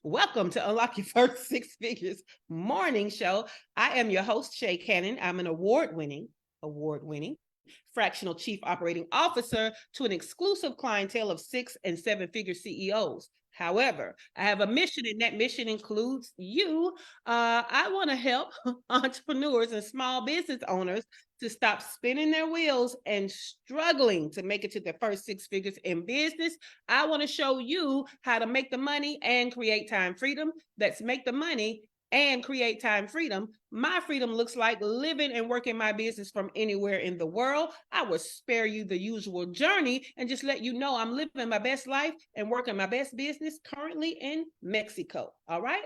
Welcome to Unlock Your First Six Figures morning show. I am your host, Shay Cannon. I'm an award-winning fractional chief operating officer to an exclusive clientele of 6 and 7 figure CEOs. However, I have a mission, and that mission includes you. I want to help entrepreneurs and small business owners to stop spinning their wheels and struggling to make it to their first 6 figures in business. I want to show you how to make the money and create time freedom. Let's make the money and create time freedom. My freedom looks like living and working my business from anywhere in the world. I will spare you the usual journey and just let you know I'm living my best life and working my best business currently in Mexico. All right.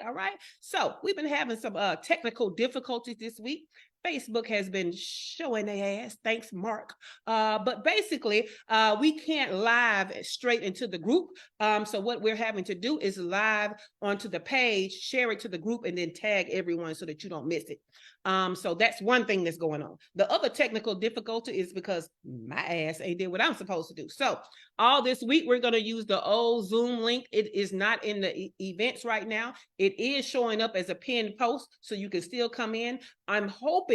So we've been having some technical difficulties this week. Facebook has been showing their ass. Thanks, Mark. But basically, we can't live straight into the group. So what we're having to do is live onto the page, share it to the group, and then tag everyone so that you don't miss it. So that's one thing that's going on. The other technical difficulty is because my ass ain't did what I'm supposed to do. So all this week, we're going to use the old Zoom link. It is not in the events right now. It is showing up as a pinned post, so you can still come in. I'm hoping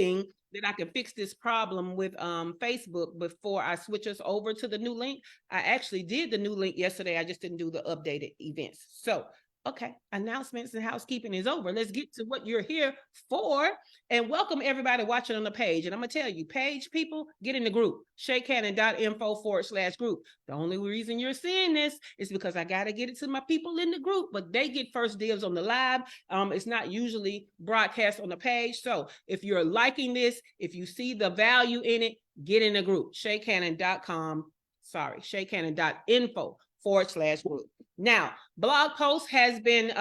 that I can fix this problem with Facebook before I switch us over to the new link. I actually did the new link yesterday. I just didn't do the updated events. So, okay, announcements and housekeeping is over. Let's get to what you're here for. And welcome everybody watching on the page. And I'm going to tell you, page people, get in the group, shaycannon.info/group. The only reason you're seeing this is because I got to get it to my people in the group, but they get first dibs on the live. It's not usually broadcast on the page. So if you're liking this, if you see the value in it, get in the group, shaycannon.info/group. Now, blog talk has been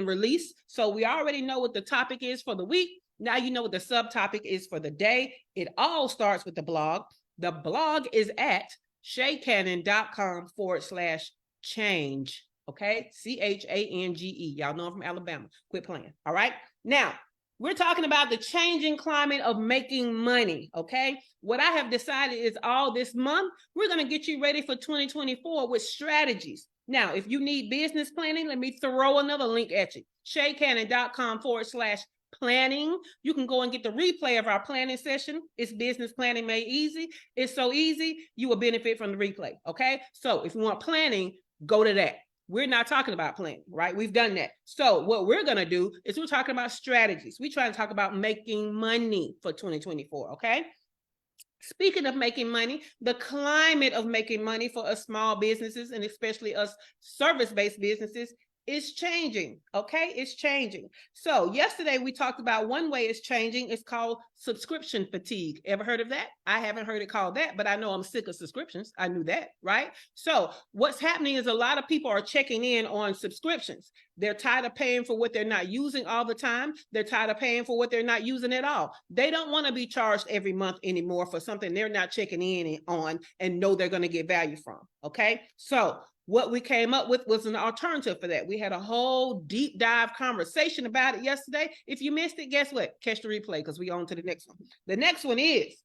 released. So we already know what the topic is for the week. Now you know what the subtopic is for the day. It all starts with the blog. The blog is at shaycannon.com/change. Okay, CHANGE. Y'all know I'm from Alabama. Quit playing. All right. Now, we're talking about the changing climate of making money, okay? What I have decided is all this month, we're going to get you ready for 2024 with strategies. Now, if you need business planning, let me throw another link at you. shaycannon.com/planning. You can go and get the replay of our planning session. It's business planning made easy. It's so easy, you will benefit from the replay, okay? So if you want planning, go to that. We're not talking about planning, right? We've done that. So what we're going to do is we're talking about strategies. We try to talk about making money for 2024, okay? Speaking of making money, the climate of making money for us small businesses and especially us service-based businesses is changing, okay? It's changing. So yesterday we talked about one way it's changing. It's called subscription fatigue. Ever heard of that? I haven't heard it called that, but I know I'm sick of subscriptions. I knew that, right? So what's happening is a lot of people are checking in on subscriptions. They're tired of paying for what they're not using all the time. They're tired of paying for what they're not using at all. They don't want to be charged every month anymore for something they're not checking in on and know they're going to get value from, okay? So what we came up with was an alternative for that. We had a whole deep dive conversation about it yesterday. If you missed it, guess what? Catch the replay because we on to the next one. The next one is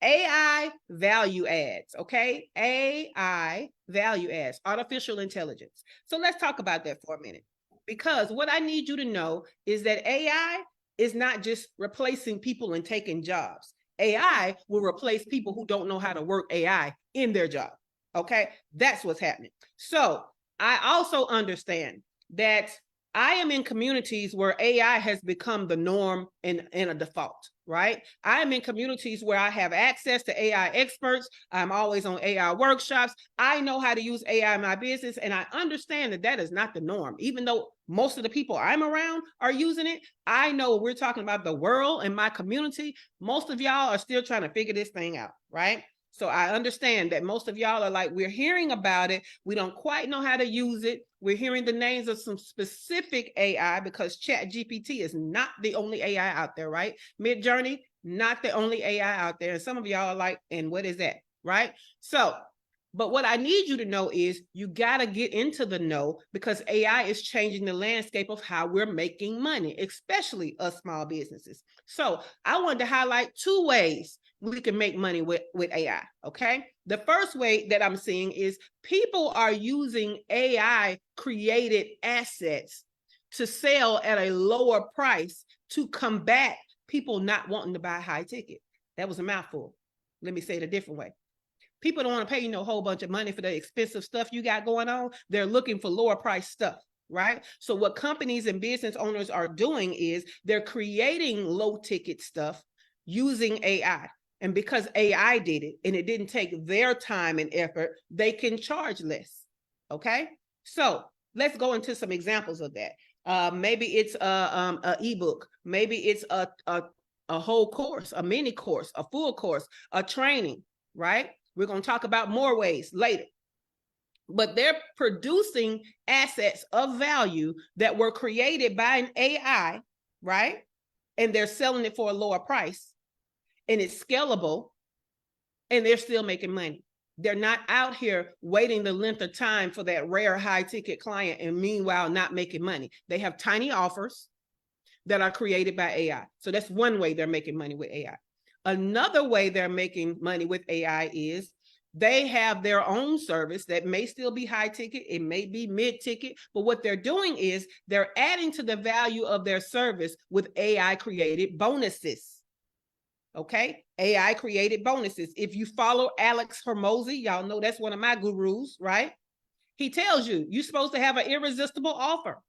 AI value adds, okay? AI value adds, artificial intelligence. So let's talk about that for a minute, because what I need you to know is that AI is not just replacing people and taking jobs. AI will replace people who don't know how to work AI in their job. Okay, that's what's happening. So I also understand that I am in communities where AI has become the norm and a default, right? I am in communities where I have access to AI experts. I'm always on AI workshops. I know how to use AI in my business, and I understand that that is not the norm. Even though most of the people I'm around are using it, I know we're talking about the world and my community. Most of y'all are still trying to figure this thing out, right? So I understand that most of y'all are like, we're hearing about it. We don't quite know how to use it. We're hearing the names of some specific AI because ChatGPT is not the only AI out there, right? Midjourney, not the only AI out there. And some of y'all are like, and what is that, right? So But what I need you to know is you got to get into the know, because AI is changing the landscape of how we're making money, especially us small businesses. So I wanted to highlight 2 ways we can make money with AI, okay? The first way that I'm seeing is people are using AI created assets to sell at a lower price to combat people not wanting to buy high ticket. That was a mouthful. Let me say it a different way. People don't want to pay you a whole bunch of money for the expensive stuff you got going on. They're looking for lower price stuff, right? So what companies and business owners are doing is they're creating low ticket stuff using AI. And because AI did it and it didn't take their time and effort, they can charge less. Okay. So let's go into some examples of that. Maybe it's a ebook. Maybe it's a whole course, a mini course, a full course, a training, right? We're going to talk about more ways later. But they're producing assets of value that were created by an AI, right? And they're selling it for a lower price. And it's scalable. And they're still making money. They're not out here waiting the length of time for that rare high ticket client and meanwhile not making money. They have tiny offers that are created by AI. So that's one way they're making money with AI. Another way they're making money with AI is they have their own service that may still be high ticket, it may be mid ticket, but what they're doing is they're adding to the value of their service with AI created bonuses. Okay, AI created bonuses. If you follow Alex Hormozy, y'all know that's one of my gurus, right? He tells you you're supposed to have an irresistible offer.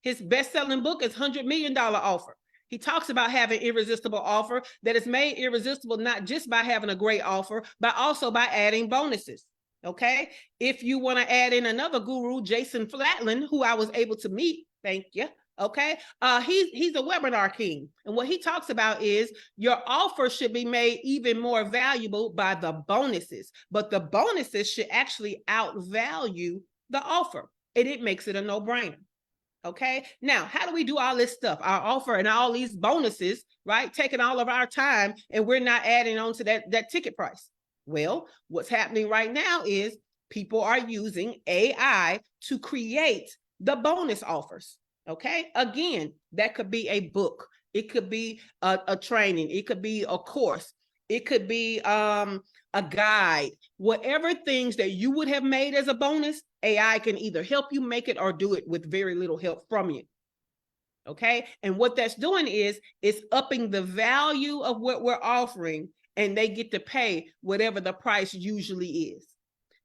His best-selling book is $100 million offer. He talks about having irresistible offer that is made irresistible not just by having a great offer, but also by adding bonuses. Okay. If you want to add in another guru, Jason Flatlin, who I was able to meet, thank you. Okay. He's a webinar king. And what he talks about is your offer should be made even more valuable by the bonuses, but the bonuses should actually outvalue the offer. And it makes it a no-brainer. Okay. Now, how do we do all this stuff? Our offer and all these bonuses, right? Taking all of our time and we're not adding on to that ticket price. Well, what's happening right now is people are using AI to create the bonus offers. Okay. Again, that could be a book. It could be a training. It could be a course. It could be a guide. Whatever things that you would have made as a bonus, AI can either help you make it or do it with very little help from you. Okay. And what that's doing is it's upping the value of what we're offering, and they get to pay whatever the price usually is.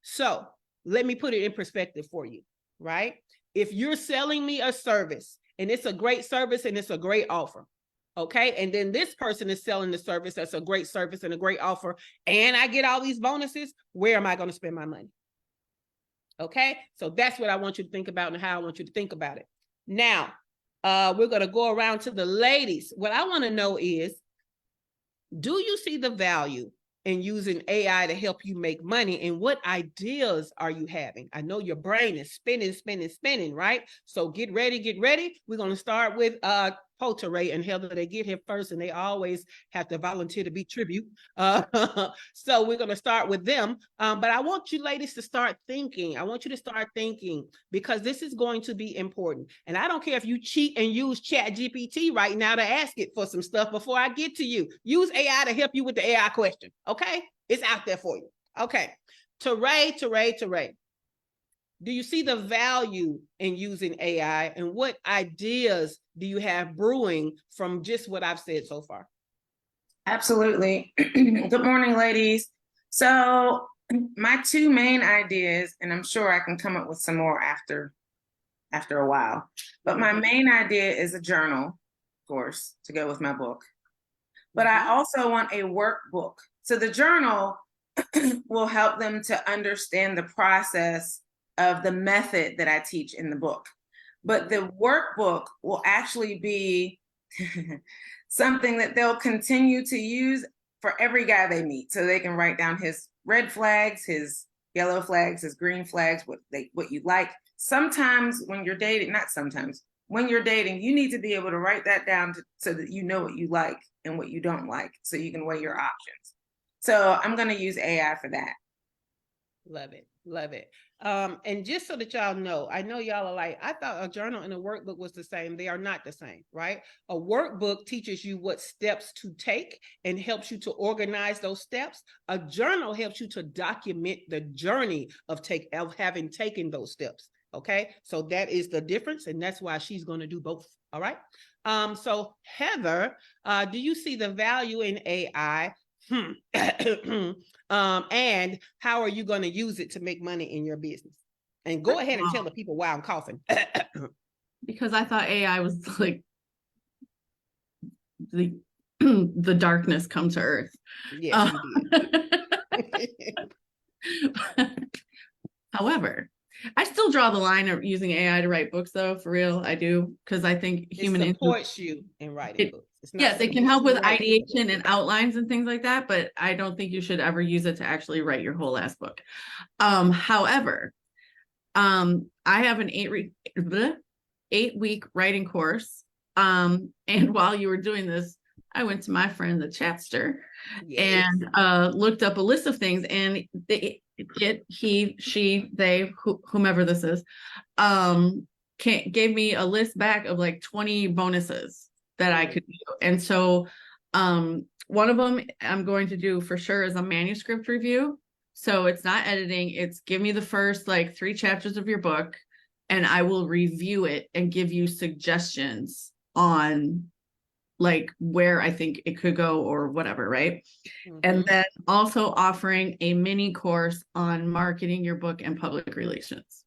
So let me put it in perspective for you, right? If you're selling me a service and it's a great service and it's a great offer, okay, and then this person is selling the service that's a great service and a great offer, and I get all these bonuses, where am I going to spend my money? Okay, so that's what I want you to think about and how I want you to think about it. Now, we're going to go around to the ladies. What I want to know is, do you see the value in using AI to help you make money, and what ideas are you having? I know your brain is spinning, right? So get ready. We're going to start with Ray and Heather. They get here first and they always have to volunteer to be tribute. So we're going to start with them. But I want you ladies to start thinking. I want you to start thinking, because this is going to be important. And I don't care if you cheat and use ChatGPT right now to ask it for some stuff before I get to you. Use AI to help you with the AI question. Okay? It's out there for you. Okay. Teray. Do you see the value in using AI, and what ideas do you have brewing from just what I've said so far? Absolutely. Good morning, ladies. So my 2 main ideas, and I'm sure I can come up with some more after a while, but my main idea is a journal, of course, to go with my book. But I also want a workbook. So the journal will help them to understand the process of the method that I teach in the book. But the workbook will actually be something that they'll continue to use for every guy they meet. So they can write down his red flags, his yellow flags, his green flags, what you like. Sometimes when you're dating, not sometimes, when you're dating, you need to be able to write that down so that you know what you like and what you don't like, so you can weigh your options. So I'm going to use AI for that. Love it. Love it. And just so that y'all know, I know y'all are like, I thought a journal and a workbook was the same. They are not the same, right? A workbook teaches you what steps to take and helps you to organize those steps. A journal helps you to document the journey of having taken those steps. Okay. So that is the difference. And that's why she's going to do both. All right. So Heather, do you see the value in AI? And how are you going to use it to make money in your business? And go ahead and tell the people why I'm coughing. Because I thought AI was like the darkness come to earth. Yes, you did. However, I still draw the line of using AI to write books, though, for real. I do, because I think it supports you in writing books. Yes, it can help with ideation and outlines and things like that, but I don't think you should ever use it to actually write your whole ass book. However, I have an 8-week writing course. And while you were doing this, I went to my friend, the Chatster, and looked up a list of things, and whomever this is, gave me a list back of like 20 bonuses that I could do. And so one of them I'm going to do for sure is a manuscript review. So it's not editing, it's give me the first like 3 chapters of your book, and I will review it and give you suggestions on like where I think it could go or whatever, right? And then also offering a mini course on marketing your book and public relations.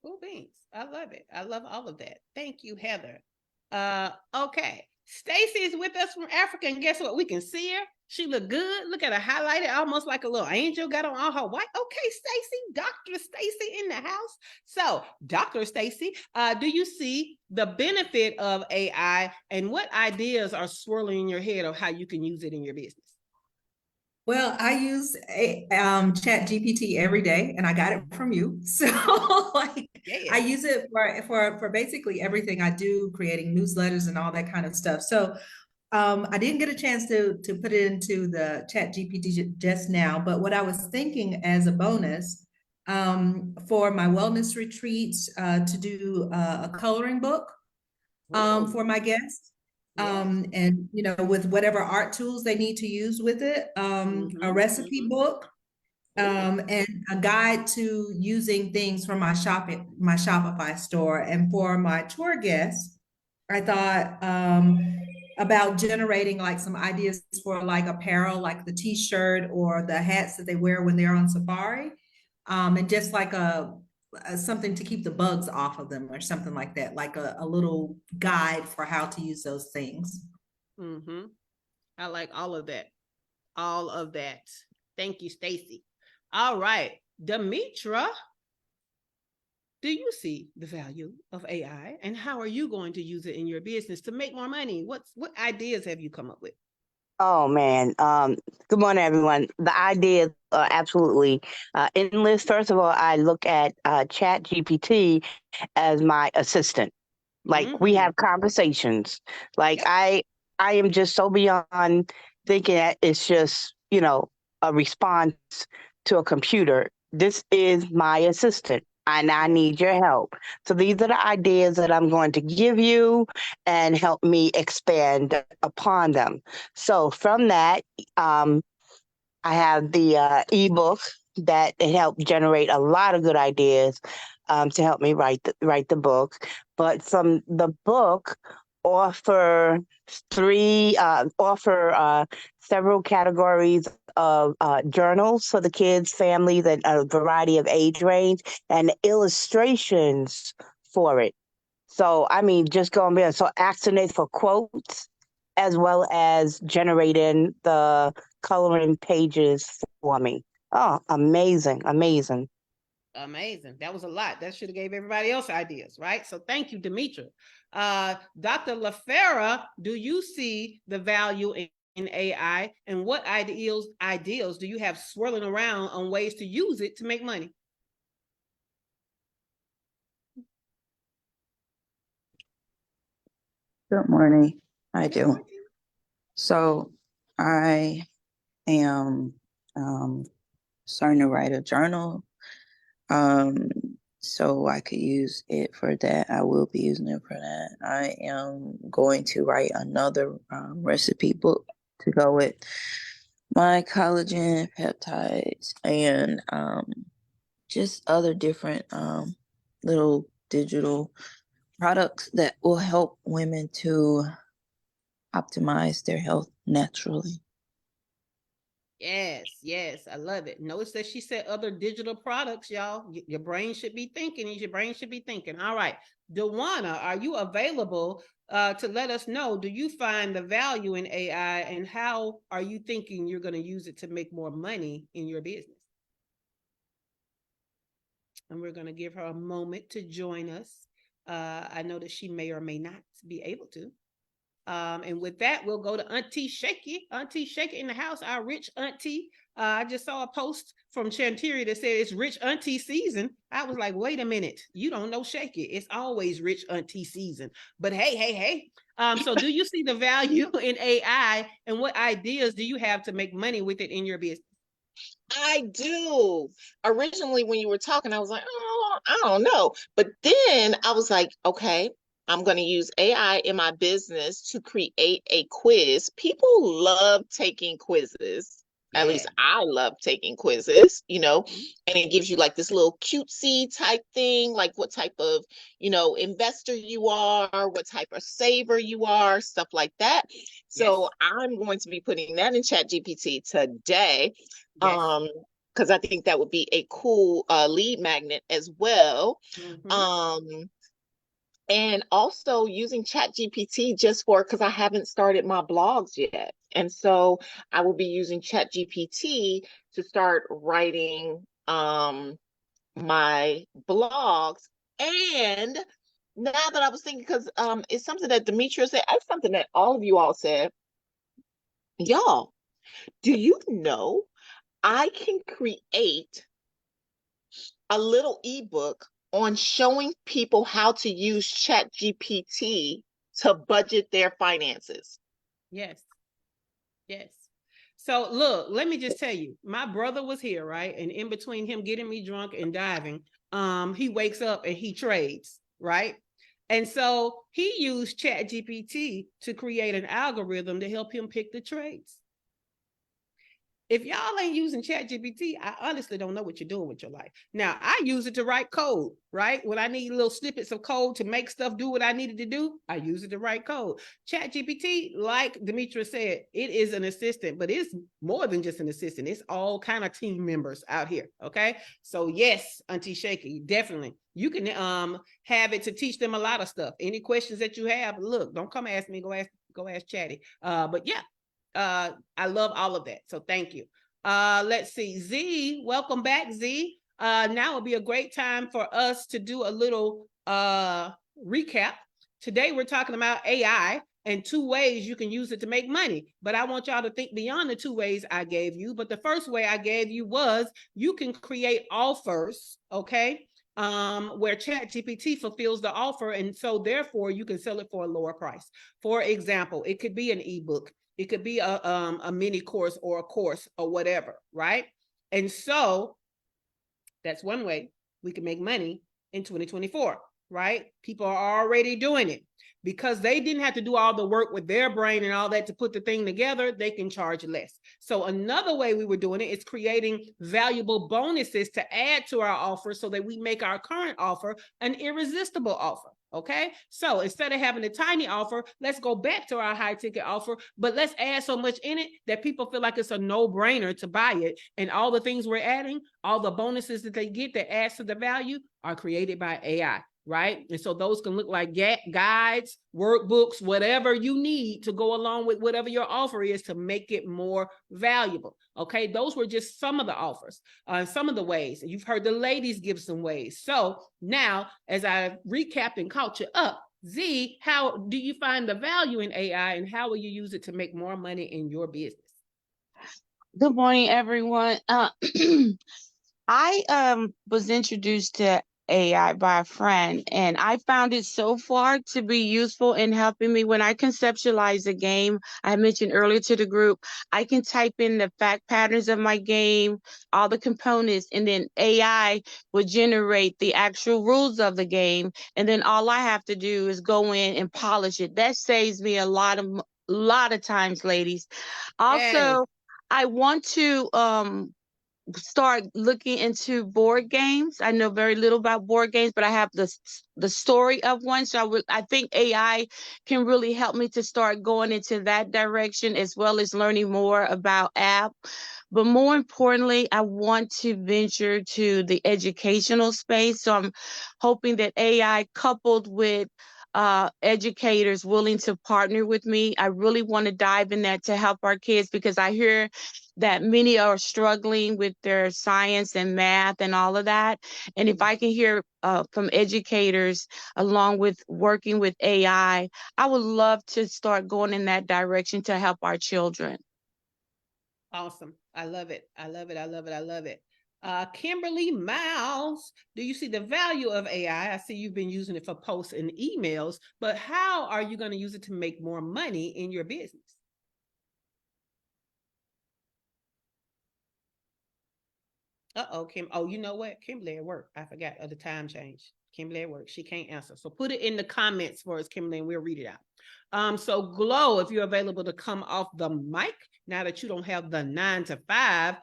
Cool beans. I love it. I love all of that. Thank you, Heather. Okay. Stacy is with us from Africa, and guess what? We can see her. She look good. Look at her highlighted, almost like a little angel. Got on all her white. Okay, Stacy, Dr. Stacy in the house. So, Dr. Stacy, do you see the benefit of AI, and what ideas are swirling in your head of how you can use it in your business? Well, I use Chat GPT every day, and I got it from you. So like I use it for basically everything I do, creating newsletters and all that kind of stuff. So I didn't get a chance to put it into the Chat GPT just now, but what I was thinking as a bonus for my wellness retreats to do a coloring book for my guests. And you know, with whatever art tools they need to use with it, a recipe book, and a guide to using things from my Shopify store. And for my tour guests, I thought about generating like some ideas for like apparel, like the t-shirt or the hats that they wear when they're on safari, and just like something to keep the bugs off of them or something like that, like a little guide for how to use those things. I like all of that. All of that. Thank you, Stacy. All right, Demetra, do you see the value of AI, and how are you going to use it in your business to make more money? What ideas have you come up with? Oh man. Good morning, everyone. The ideas are absolutely endless. First of all, I look at Chat GPT as my assistant. Like we have conversations. Like I am just so beyond thinking that it's just, you know, a response to a computer. This is my assistant, and I need your help. So these are the ideas that I'm going to give you and help me expand upon them. So from that, I have the ebook that it helped generate a lot of good ideas to help me write the book. But from the book, offer several categories of journals for the kids, families, and a variety of age range, and illustrations for it. So, I mean, just going there. So, asking it for quotes as well as generating the coloring pages for me. Oh, amazing, amazing. Amazing. That was a lot. That should have gave everybody else ideas, right? So thank you, Demetra. Dr. LaFera, do you see the value in AI, and what ideals do you have swirling around on ways to use it to make money? Good morning. I do. So I am starting to write a journal. So I could use it for that. I will be using it for that. I am going to write another recipe book to go with my collagen peptides and just other different little digital products that will help women to optimize their health naturally. Yes, yes, I love it. Notice that she said other digital products, y'all. Your brain should be thinking. Your brain should be thinking. All right, Dewana, are you available to let us know? Do you find the value in AI, and how are you thinking you're going to use it to make more money in your business? And we're going to give her a moment to join us. I know that she may or may not be able to. And with that, we'll go to Auntie Shaky. Auntie Shaky in the house, our rich auntie. I just saw a post from Chanteria that said it's rich auntie season. I was like, wait a minute, you don't know Shaky. It's always rich auntie season. But hey. So do you see the value in AI, and what ideas do you have to make money with it in your business? I do. Originally, when you were talking, I was like, oh, I don't know. But then I was like, okay, I'm going to use AI in my business to create a quiz. People love taking quizzes. At least I love taking quizzes, and it gives you like this little cutesy type thing, like what type of, investor you are, what type of saver you are, stuff like that. So I'm going to be putting that in ChatGPT today. Because I think that would be a cool lead magnet as well. And also using ChatGPT just because I haven't started my blogs yet. And so I will be using ChatGPT to start writing my blogs. And now that I was thinking, because it's something that Demetria said, it's something that all of you all said. Y'all, do you know I can create a little ebook on showing people how to use ChatGPT to budget their finances? Yes. So look, let me just tell you, my brother was here, right? And in between him getting me drunk and diving, he wakes up and he trades, right? And so he used ChatGPT to create an algorithm to help him pick the trades. If y'all ain't using ChatGPT, I honestly don't know what you're doing with your life. Now, I use it to write code, right? When I need little snippets of code to make stuff do what I needed to do, I use it to write code. ChatGPT, like Demetria said, it is an assistant, but it's more than just an assistant. It's all kind of team members out here, okay? So yes, Auntie Shaky, definitely. You can have it to teach them a lot of stuff. Any questions that you have, look, don't come ask me, go ask Chatty. But yeah. I love all of that. So thank you. Let's see. Z, welcome back, Z. Now would be a great time for us to do a little recap. Today, we're talking about AI and 2 ways you can use it to make money. But I want y'all to think beyond the 2 ways I gave you. But the first way I gave you was you can create offers, okay? Where ChatGPT fulfills the offer. And so therefore, you can sell it for a lower price. For example, it could be an ebook. It could be a mini course or a course or whatever, right? And so that's one way we can make money in 2024, right? People are already doing it because they didn't have to do all the work with their brain and all that to put the thing together. They can charge less. So another way we were doing it is creating valuable bonuses to add to our offer so that we make our current offer an irresistible offer. Okay, so instead of having a tiny offer, let's go back to our high ticket offer, but let's add so much in it that people feel like it's a no-brainer to buy it. And all the things we're adding, all the bonuses that they get that adds to the value are created by AI, right? And so those can look like guides, workbooks, whatever you need to go along with whatever your offer is to make it more valuable. Okay, those were just some of the offers, some of the ways. You've heard the ladies give some ways. So now, as I recapped and caught you up, Z, how do you find the value in AI, and how will you use it to make more money in your business? Good morning, everyone. I was introduced to AI by a friend, and I found it so far to be useful in helping me when I conceptualize a game. I mentioned earlier to the group, I can type in the fact patterns of my game, all the components, and then AI will generate the actual rules of the game. And then all I have to do is go in and polish it. That saves me a lot of times, ladies. Yes. Also, I want to start looking into board games. I know very little about board games, but I have the story of one. So I think AI can really help me to start going into that direction, as well as learning more about app. But more importantly, I want to venture to the educational space. So I'm hoping that AI coupled with educators willing to partner with me. I really want to dive in that to help our kids, because I hear that many are struggling with their science and math and all of that. And if I can hear from educators along with working with AI, I would love to start going in that direction to help our children. Awesome. I love it. I love it. I love it. I love it. Kimberly Miles, do you see the value of AI? I see you've been using it for posts and emails, but how are you going to use it to make more money in your business? Uh-oh, Kim. Oh, you know what? Kimberly at work. I forgot of the time change. Kimberly at work. She can't answer. So put it in the comments for us, Kimberly, and we'll read it out. So Glow, if you're available to come off the mic, now that you don't have the 9 to 5,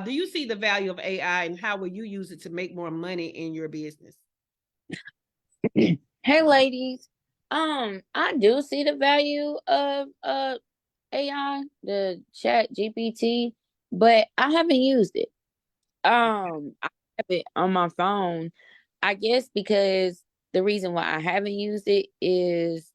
do you see the value of AI, and how will you use it to make more money in your business? Hey ladies. I do see the value of AI, the chat GPT, but I haven't used it. I have it on my phone, I guess, because the reason why I haven't used it is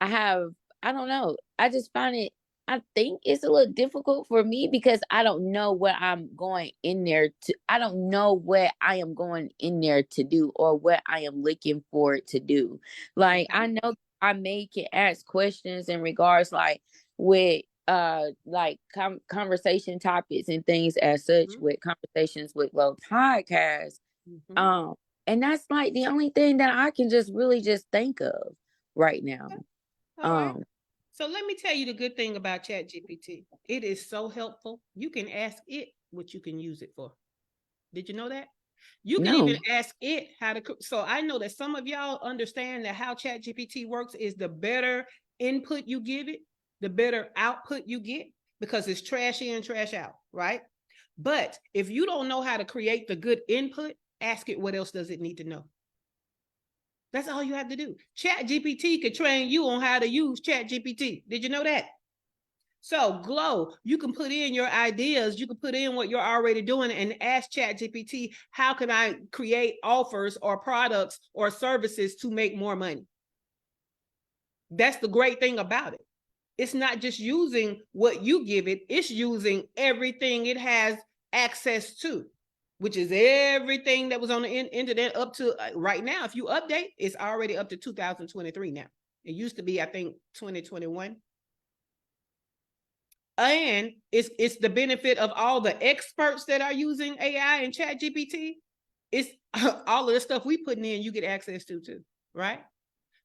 I don't know. I just find it, I think it's a little difficult for me because I don't know what I'm going in there to, I don't know what I am going in there to do or what I am looking for it to do. Like, I know I may can ask questions in regards like with like conversation topics and things as such with conversations with low podcasts. And that's like the only thing that I can just really just think of right now. All right. So let me tell you the good thing about ChatGPT. It is so helpful. You can ask it what you can use it for. Did you know that? You can even ask it how to. So I know that some of y'all understand that how ChatGPT works is the better input you give it, the better output you get, because it's trash in, trash out, right? But if you don't know how to create the good input, ask it what else does it need to know. That's all you have to do. ChatGPT could train you on how to use ChatGPT. Did you know that? So Glow, you can put in your ideas, you can put in what you're already doing and ask ChatGPT, how can I create offers or products or services to make more money? That's the great thing about it. It's not just using what you give it, it's using everything it has access to, which is everything that was on the internet up to right now. If you update, it's already up to 2023 now. It used to be, I think, 2021. And it's the benefit of all the experts that are using AI and ChatGPT. It's all of the stuff we putting in, you get access to too, right?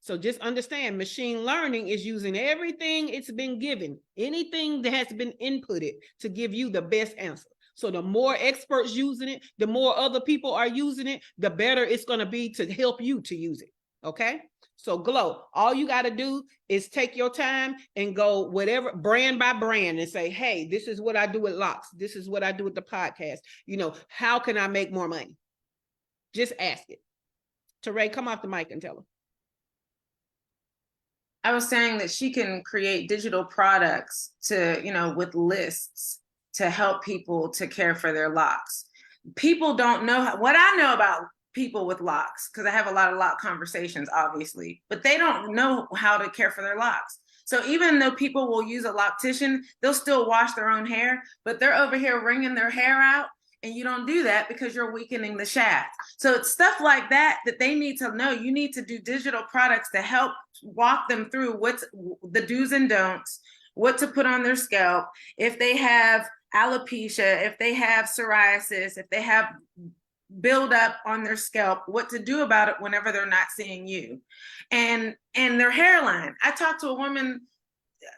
So just understand, machine learning is using everything it's been given, anything that has been inputted to give you the best answer. So the more experts using it, the more other people are using it, the better it's going to be to help you to use it. Okay. So Glow, all you got to do is take your time and go whatever brand by brand and say, hey, this is what I do with Locks. This is what I do with the podcast. You know, how can I make more money? Just ask it. Teray, come off the mic and tell them. I was saying that she can create digital products to, you know, with lists to help people to care for their locks. People don't know what I know about people with locks, because I have a lot of lock conversations, obviously, but they don't know how to care for their locks. So even though people will use a loctician, they'll still wash their own hair, but they're over here wringing their hair out. And you don't do that because you're weakening the shaft. So it's stuff like that that they need to know. You need to do digital products to help walk them through what's the do's and don'ts, what to put on their scalp. If they have alopecia, if they have psoriasis, if they have build up on their scalp, what to do about it whenever they're not seeing you. And their hairline. I talked to a woman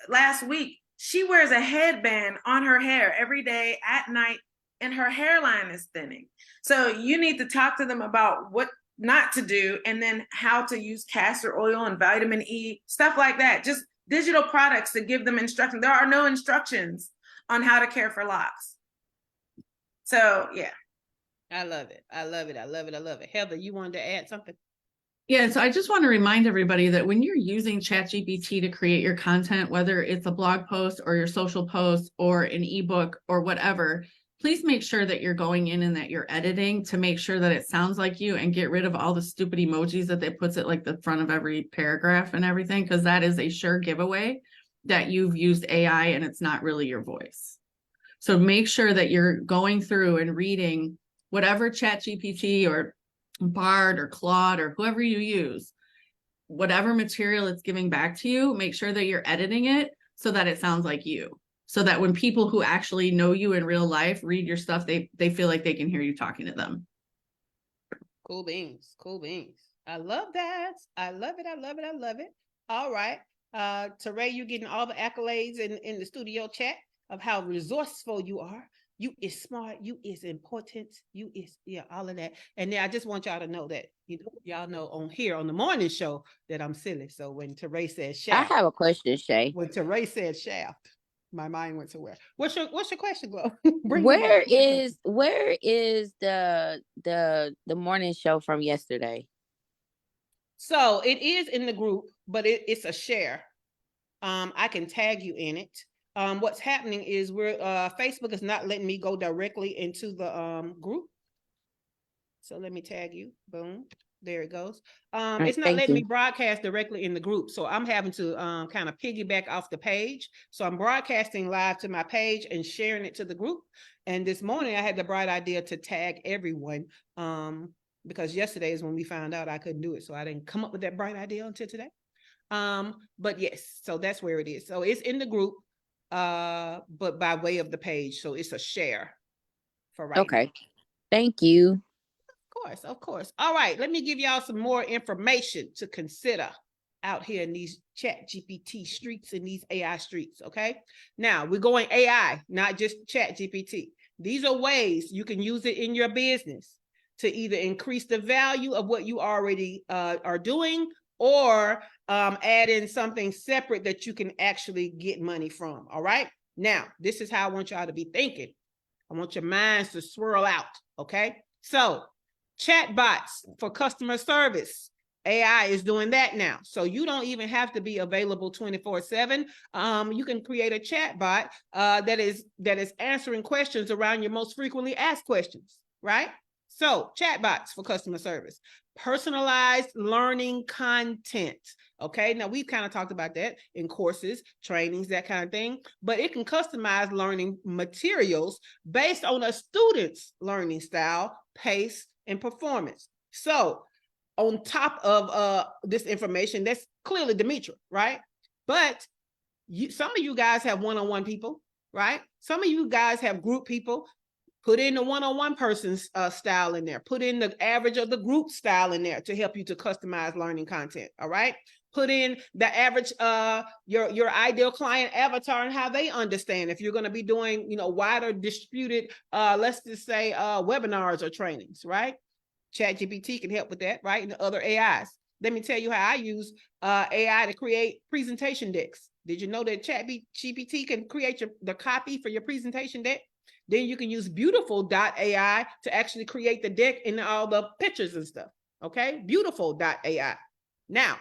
last week. She wears a headband on her hair every day at night, and her hairline is thinning. So you need to talk to them about what not to do, and then how to use castor oil and vitamin E, stuff like that. Just digital products to give them instructions. There are no instructions on how to care for locks. So yeah. I love it. I love it. I love it. I love it. Heather, you wanted to add something? Yeah, so I just want to remind everybody that when you're using ChatGPT to create your content, whether it's a blog post or your social post or an ebook or whatever, please make sure that you're going in and that you're editing to make sure that it sounds like you, and get rid of all the stupid emojis that they puts at like the front of every paragraph and everything, because that is a sure giveaway that you've used AI and it's not really your voice. So make sure that you're going through and reading whatever ChatGPT or Bard or Claude or whoever you use, whatever material it's giving back to you, make sure that you're editing it so that it sounds like you. So that when people who actually know you in real life read your stuff, they feel like they can hear you talking to them. Cool beans. Cool beans. I love that. I love it. I love it. I love it. All right. Teray, you getting all the accolades in the studio chat of how resourceful you are. You is smart. You is important. You is, yeah, all of that. And then I just want y'all to know that, y'all know on here on the morning show that I'm silly. So when Teray said shaft, I have a question, Shay. when Teray said shaft, my mind went to where? What's your question, Glo? Where is the morning show from yesterday? So it is in the group, but it's a share. I can tag you in it. What's happening is Facebook is not letting me go directly into the group. So let me tag you. Boom. There it goes. Right, it's not letting me broadcast directly in the group. So I'm having to kind of piggyback off the page. So I'm broadcasting live to my page and sharing it to the group. And this morning I had the bright idea to tag everyone because yesterday is when we found out I couldn't do it. So I didn't come up with that bright idea until today. But yes, so that's where it is. So it's in the group, but by way of the page. So it's a share for right now. Okay. Thank you. Of course. All right, let me give y'all some more information to consider out here in these Chat GPT streets and these AI streets, okay? Now, we're going AI, not just Chat GPT. These are ways you can use it in your business to either increase the value of what you already are doing, or add in something separate that you can actually get money from, all right? Now, this is how I want y'all to be thinking. I want your minds to swirl out, okay? So, chat bots for customer service. AI is doing that now. So you don't even have to be available 24/7. You can create a chat bot that is answering questions around your most frequently asked questions, right? So chat bots for customer service. Personalized learning content. Okay, now we've kind of talked about that in courses, trainings, that kind of thing, but it can customize learning materials based on a student's learning style, pace, and performance. So on top of this information, that's clearly Demetra, right? But some of you guys have one-on-one people, right? Some of you guys have group people. Put in the one-on-one person's style in there. Put in the average of the group style in there to help you to customize learning content, all right? Put in the average, your ideal client avatar and how they understand. If you're going to be doing, wider distributed, let's just say webinars or trainings, right? ChatGPT can help with that, right? And the other AIs. Let me tell you how I use AI to create presentation decks. Did you know that ChatGPT can create the copy for your presentation deck? Then you can use beautiful.ai to actually create the deck and all the pictures and stuff. Okay, beautiful.ai. Now,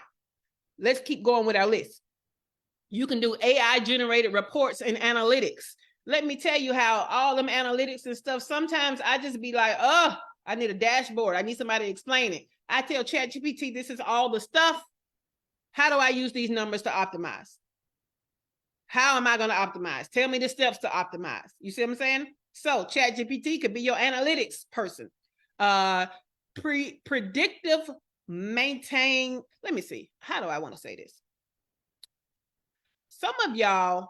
let's keep going with our list. You can do AI generated reports and analytics. Let me tell you how all them analytics and stuff, sometimes I just be like, oh, I need a dashboard. I need somebody to explain it. I tell ChatGPT, this is all the stuff. How do I use these numbers to optimize? How am I going to optimize? Tell me the steps to optimize. You see what I'm saying? So ChatGPT could be your analytics person. Predictive maintain. Let me see. How do I want to say this? Some of y'all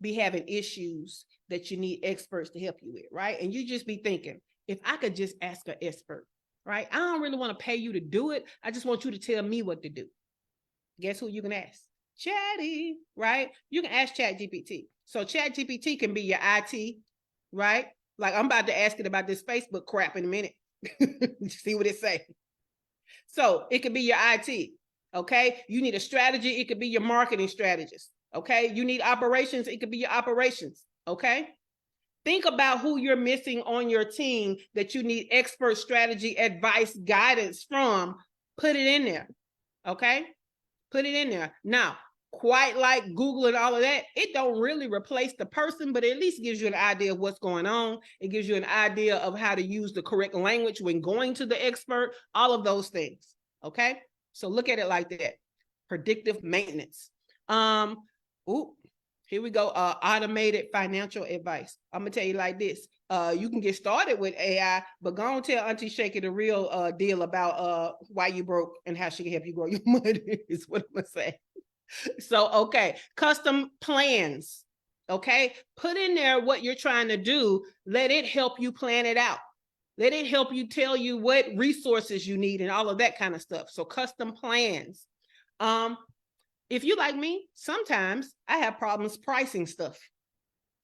be having issues that you need experts to help you with, right? And you just be thinking, if I could just ask an expert, right? I don't really want to pay you to do it. I just want you to tell me what to do. Guess who you can ask? Chatty, right? You can ask ChatGPT. So ChatGPT can be your IT, right? Like I'm about to ask it about this Facebook crap in a minute. See what it say. So it could be your IT, okay? You need a strategy, it could be your marketing strategist, okay? You need operations, it could be your operations, okay? Think about who you're missing on your team that you need expert strategy, advice, guidance from. Put it in there, okay? Put it in there. Now, quite like Google and all of that, it don't really replace the person, but it at least gives you an idea of what's going on. It gives you an idea of how to use the correct language when going to the expert, all of those things, okay? So look at it like that. Predictive maintenance. Here we go. Automated financial advice. I'm gonna tell you like this. You can get started with AI, but go on tell Auntie Shaky the real deal about why you broke and how she can help you grow your money is what I'm gonna say. So, okay, custom plans. Okay, put in there what you're trying to do. Let it help you plan it out. Let it help you tell you what resources you need and all of that kind of stuff. So, custom plans. If you like me, sometimes I have problems pricing stuff.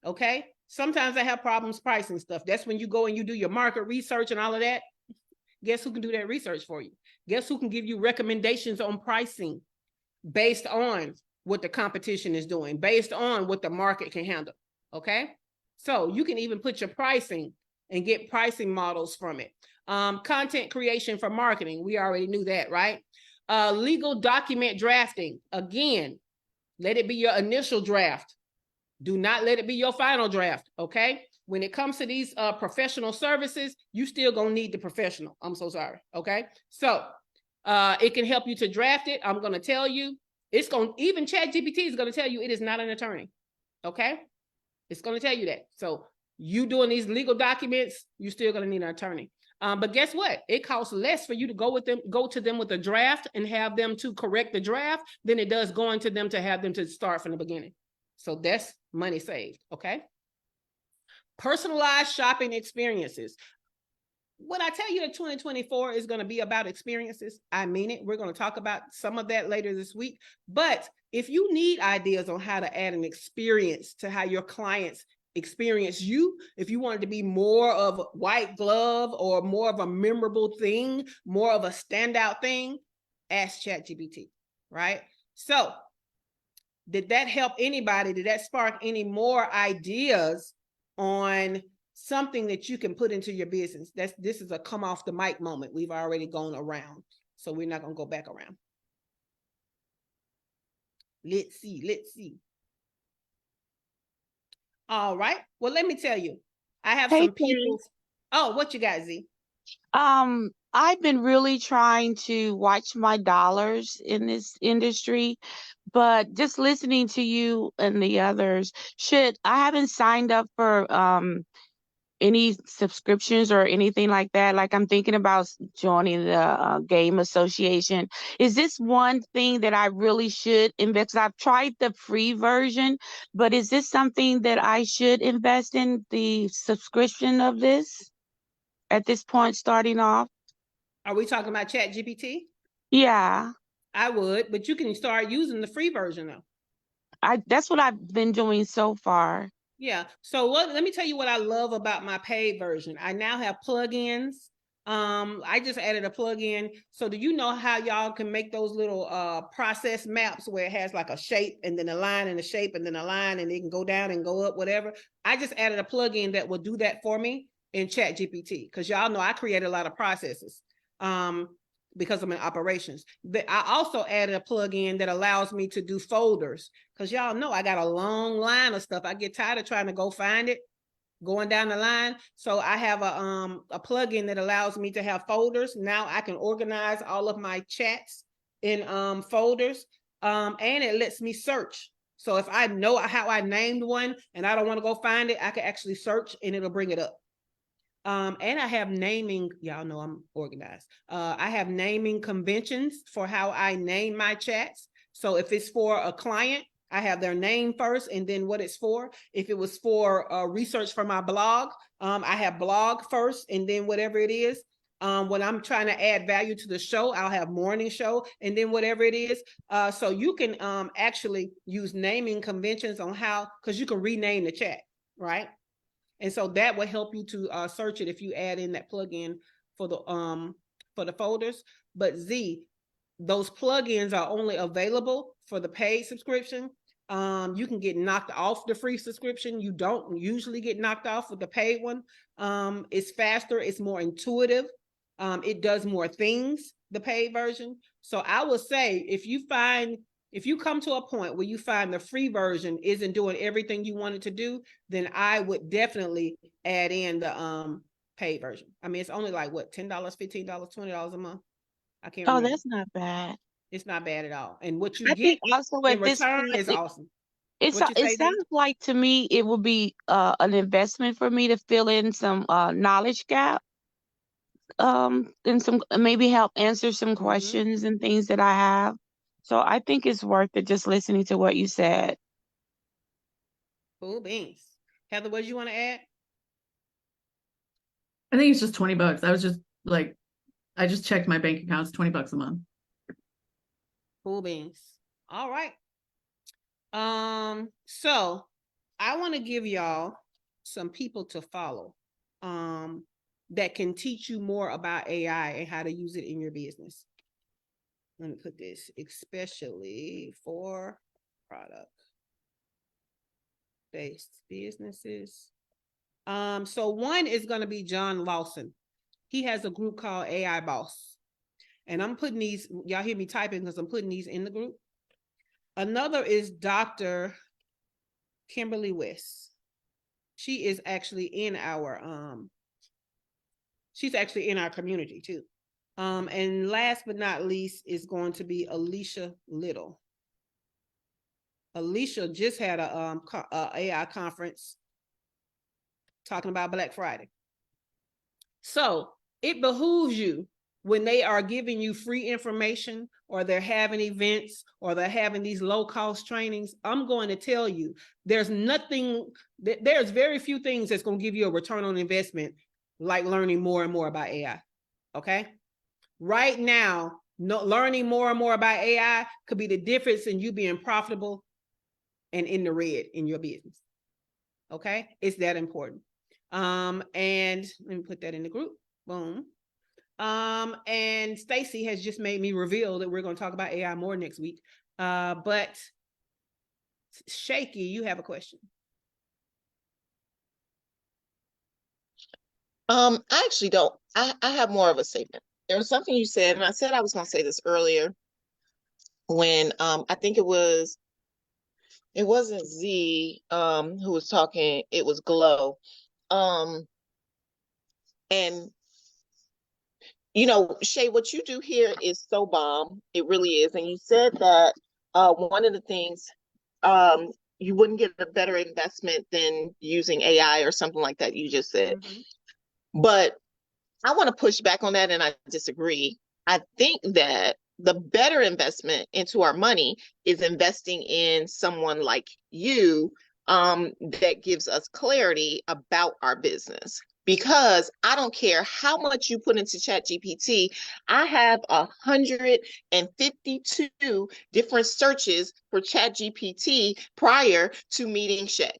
Okay, sometimes I have problems pricing stuff. That's when you go and you do your market research and all of that. Guess who can do that research for you? Guess who can give you recommendations on pricing based on what the competition is doing, based on what the market can handle, okay? So you can even put your pricing and get pricing models from it. Content creation for marketing, we already knew that, right? Legal document drafting, again, let it be your initial draft. Do not let it be your final draft, okay? When it comes to these professional services, you still gonna need the professional. I'm so sorry, okay? So it can help you to draft it. I'm gonna tell you, even ChatGPT is gonna tell you it is not an attorney, okay? It's gonna tell you that. So you doing these legal documents, you're still gonna need an attorney. But guess what? It costs less for you to go to them with a draft and have them to correct the draft than it does going to them to have them to start from the beginning. So that's money saved, okay? Personalized shopping experiences. When I tell you that 2024 is going to be about experiences, I mean it. We're going to talk about some of that later this week. But if you need ideas on how to add an experience to how your clients experience you, if you wanted to be more of a white glove or more of a memorable thing, more of a standout thing, ask ChatGPT, right? So did that help anybody? Did that spark any more ideas on something that you can put into your business? This is a come off the mic moment. We've already gone around, so we're not going to go back around. Let's see. All right. Well, let me tell you, I have some people. Oh, what you got, Z? I've been really trying to watch my dollars in this industry, but just listening to you and the others, I haven't signed up for any subscriptions or anything like that. Like I'm thinking about joining the game association. Is this one thing that I really should invest? I've tried the free version, but is this something that I should invest in, the subscription of this at this point starting off? Are we talking about ChatGPT? Yeah. I would, but you can start using the free version though. That's what I've been doing so far. Yeah. So let me tell you what I love about my paid version. I now have plugins. I just added a plugin. So do you know how y'all can make those little process maps where it has like a shape and then a line and a shape and then a line and it can go down and go up, whatever? I just added a plugin that will do that for me in ChatGPT, because y'all know I create a lot of processes because I'm in operations. But I also added a plugin that allows me to do folders, because y'all know I got a long line of stuff. I get tired of trying to go find it, going down the line. So I have a plugin that allows me to have folders. Now I can organize all of my chats in folders, and it lets me search. So if I know how I named one and I don't want to go find it, I can actually search and it'll bring it up. And I have naming, y'all know I'm organized. I have naming conventions for how I name my chats. So if it's for a client, I have their name first and then what it's for. If it was for research for my blog, I have blog first and then whatever it is. When I'm trying to add value to the show, I'll have morning show and then whatever it is. So you can actually use naming conventions on how, because you can rename the chat, right? And so that will help you to search it if you add in that plugin for the folders. But Z, those plugins are only available for the paid subscription. You can get knocked off the free subscription. You don't usually get knocked off with the paid one. It's faster, it's more intuitive. It does more things, the paid version. So I will say, if you come to a point where you find the free version isn't doing everything you want it to do, then I would definitely add in the paid version. I mean, it's only like what, $10, $15, $20 a month. I can't remember. that's not bad. It's not bad at all. And what you I get think also in at this return point, is awesome. it What you say, sounds like to me it would be an investment for me to fill in some knowledge gap, and some maybe help answer some questions and things that I have. So I think it's worth it just listening to what you said. Cool beans. Heather, what do you want to add? I think it's just $20. I was just like, I just checked my bank account. It's $20 a month. Cool beans. All right. So I want to give y'all some people to follow that can teach you more about AI and how to use it in your business. Let me put this, especially for product-based businesses. So one is going to be John Lawson. He has a group called AI Boss. And I'm putting these, y'all hear me typing because I'm putting these in the group. Another is Dr. Kimberly West. She is actually in our community too. And last but not least is going to be Alicia Little. Alicia just had a AI conference talking about Black Friday. So it behooves you, when they are giving you free information or they're having events or they're having these low-cost trainings, I'm going to tell you, there's very few things that's going to give you a return on investment like learning more and more about AI, okay? Right now, learning more and more about AI could be the difference in you being profitable and in the red in your business, okay? It's that important. And let me put that in the group, boom. And Stacy has just made me reveal that we're going to talk about AI more next week. But Shaky, you have a question. I actually don't. I have more of a statement. There was something you said, and I said I was going to say this earlier when I think it wasn't Z who was talking, it was Glow. And you know, Shay, what you do here is so bomb. It really is. And you said that one of the things, you wouldn't get a better investment than using AI or something like that, you just said. But I want to push back on that, and I disagree. I think that the better investment into our money is investing in someone like you that gives us clarity about our business. Because I don't care how much you put into ChatGPT, I have 152 different searches for ChatGPT prior to meeting Shay,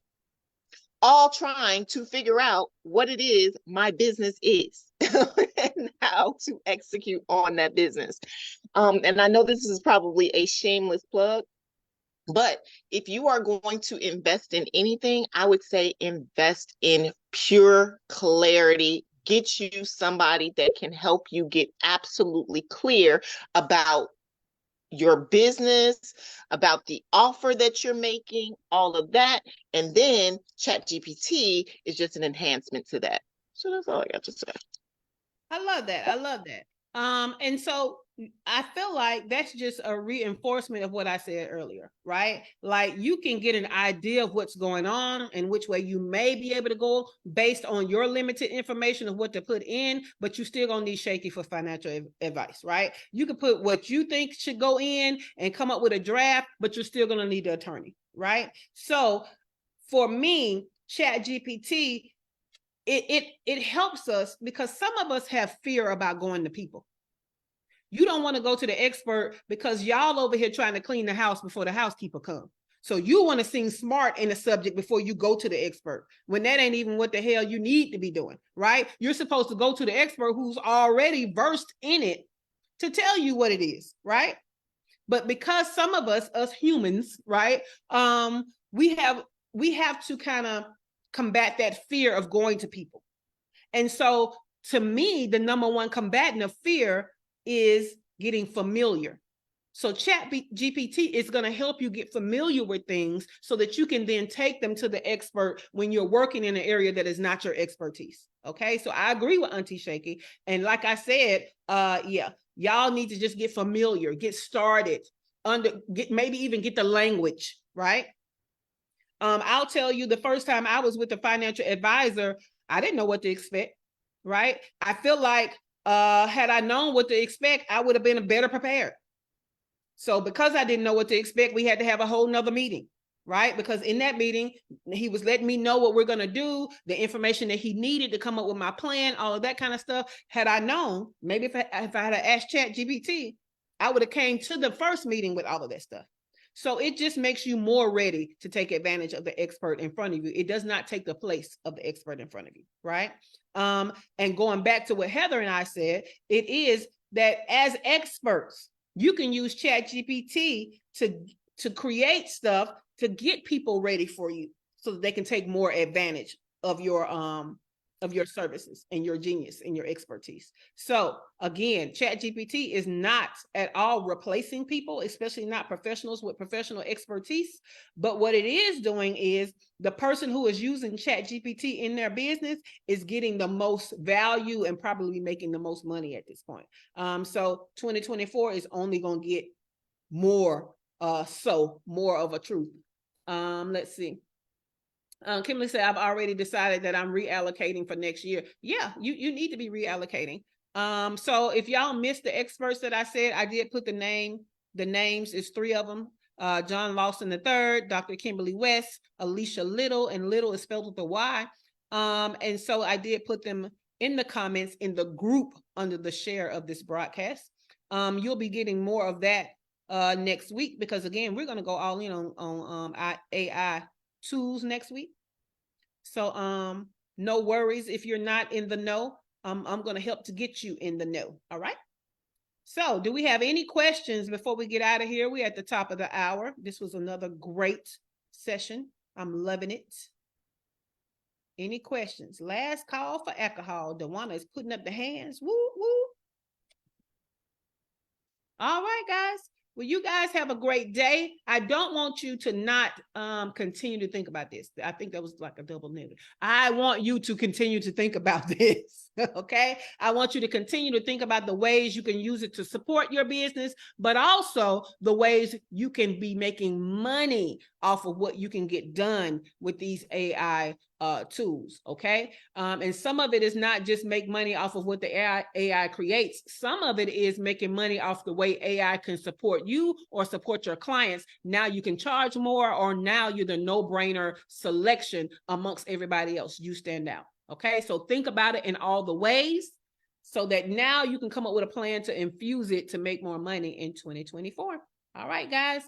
all trying to figure out what it is my business is and how to execute on that business. And I know this is probably a shameless plug, but if you are going to invest in anything, I would say invest in pure clarity. Get you somebody that can help you get absolutely clear about your business, about the offer that you're making, all of that. And then ChatGPT is just an enhancement to that. So that's all I got to say. I love that. I love that. And so I feel like that's just a reinforcement of what I said earlier, right? Like you can get an idea of what's going on and which way you may be able to go based on your limited information of what to put in, but you still gonna need Shaky for financial advice, right? You can put what you think should go in and come up with a draft, but you're still gonna need the attorney, right? So for me, Chat GPT, it helps us because some of us have fear about going to people. You don't want to go to the expert because y'all over here trying to clean the house before the housekeeper comes. So you want to seem smart in the subject before you go to the expert, when that ain't even what the hell you need to be doing, right? You're supposed to go to the expert who's already versed in it to tell you what it is, right? But because some of us humans, right, we have to kind of combat that fear of going to people. And so to me, the number one combatant of fear is getting familiar. So Chat GPT is going to help you get familiar with things so that you can then take them to the expert when you're working in an area that is not your expertise. Okay, so I agree with Auntie Shaky. And like I said, yeah, y'all need to just get familiar, get started, maybe even get the language, right? I'll tell you, the first time I was with a financial advisor, I didn't know what to expect, right? I feel like had I known what to expect, I would have been better prepared. So because I didn't know what to expect, we had to have a whole nother meeting, right? Because in that meeting, he was letting me know what we're going to do, the information that he needed to come up with my plan, all of that kind of stuff. Had I known, maybe if I had asked Chat GPT, I would have came to the first meeting with all of that stuff. So it just makes you more ready to take advantage of the expert in front of you. It does not take the place of the expert in front of you, right? And going back to what Heather and I said, it is that as experts, you can use Chat GPT to create stuff to get people ready for you so that they can take more advantage of your services and your genius and your expertise. So again, Chat GPT is not at all replacing people, especially not professionals with professional expertise. But what it is doing is the person who is using Chat GPT in their business is getting the most value and probably making the most money at this point. So 2024 is only going to get more of a truth. Let's see. Kimberly said, I've already decided that I'm reallocating for next year. Yeah, you need to be reallocating. So if y'all missed the experts that I said, I did put the names is 3 of them. John Lawson III, Dr. Kimberly West, Alicia Little, and Little is spelled with a Y. And so I did put them in the comments in the group under the share of this broadcast. You'll be getting more of that next week because again, we're going to go all in on AI tools next week. So no worries if you're not in the know. I'm going to help to get you in the know. All right. So do we have any questions before we get out of here? We're at the top of the hour. This was another great session. I'm loving it. Any questions? Last call for alcohol. Dewana is putting up the hands. Woo, woo. All right, guys. Well, you guys have a great day. I don't want you to not continue to think about this. I think that was like a double negative. I want you to continue to think about this, okay? I want you to continue to think about the ways you can use it to support your business, but also the ways you can be making money off of what you can get done with these AI tools, okay? And some of it is not just make money off of what the AI creates. Some of it is making money off the way AI can support you or support your clients. Now you can charge more, or now you're the no-brainer selection amongst everybody else. You stand out, okay? So think about it in all the ways so that now you can come up with a plan to infuse it to make more money in 2024. All right, guys.